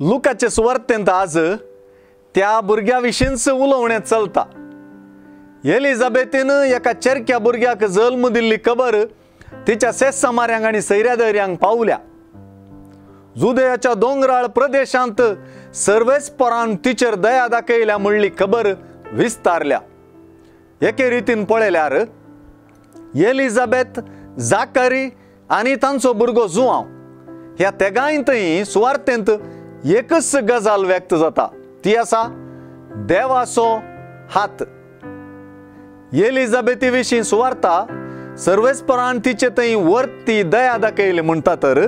लुकाचे सुवार्तेंत आज त्या भुरग्या विशींच उलोवणें चलता। एलिझाबेथीन एका चेरक्या भुरग्याक जल्म दिल्ली खबर तिच्या सेस्सामाऱ्यांक आनी सैऱ्यादर्यांक पावल्या। जुदेयाच्या दोंगराळ प्रदेशांत सर्वेस्परान तिचेर दया दाखयल्या म्हणली खबर विस्तारल्या। एके रितीन पळयल्यार एलिझाबेथ, जाकरी आनी तांचो भुरगो जुआंव ह्या तेगांयंतय सुवार्तेंत एकच गजाल व्यक्त जाता, ती आसा देवाचो हात। एलिझाबेथी विशीं सुवार्ता सर्वेस्परान तिचे थंय वर्ती दया दाखयली म्हणटा, तर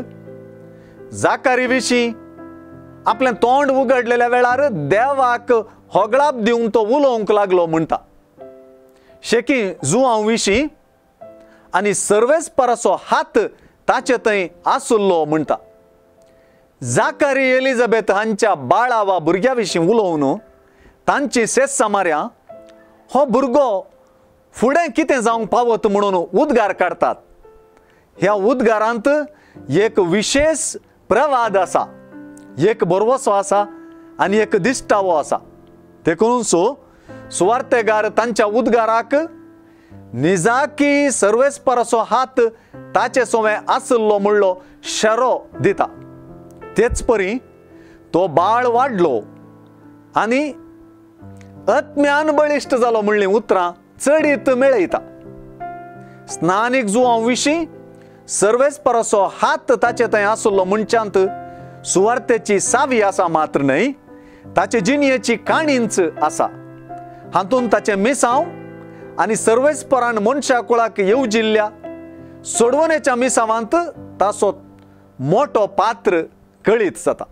जाकरी विशीं आपलें तोंड उगडलेल्या वेळार देवाक होगळाप दिवन तो उलोवंक लागलो म्हणटा। शेकी जुआंव विशीं आनी सर्वेस्पराचो हात ताचे थंय आसुल्लो म्हणटा। जाकरी एलिझाबेथ हांच्या बाळा वा भुरग्या विशीं उलोवन तांची सेस्सामाऱ्यां हो भुरगो फुडें कितें जावंक पावत म्हणून उद्गार काडटात। ह्या उद्गारांत एक विशेष प्रवाद आसा, एक बरवसो आसा आनी एक दिश्टावो आसा। देखून सुवार्तेगार तांच्या उद्गाराक निजाकी सर्वेस्पराचो हात ताचे सोवे आसलो म्हणलो शेरो दिता। तेच परी तो बाळ वाडलो आनी अज्ञान बळिश्ट जालो म्हणली उतरां चडीत मेळयता। स्नानीक जुआंव विशीं सर्वेस्पराचो हात ताचे थंय आसलो म्हणच्यांत सुवार्तेची सावी आसा मात्र न्हय, ताचे जिणयेची काणींच आसा। हातूंत ताचे मिसांव आनी सर्वेस्परान मनशा कुळाक येवजिल्ल्या सोडवणेच्या मिसावांत ताचो मोठो पात्र कळीत जाता।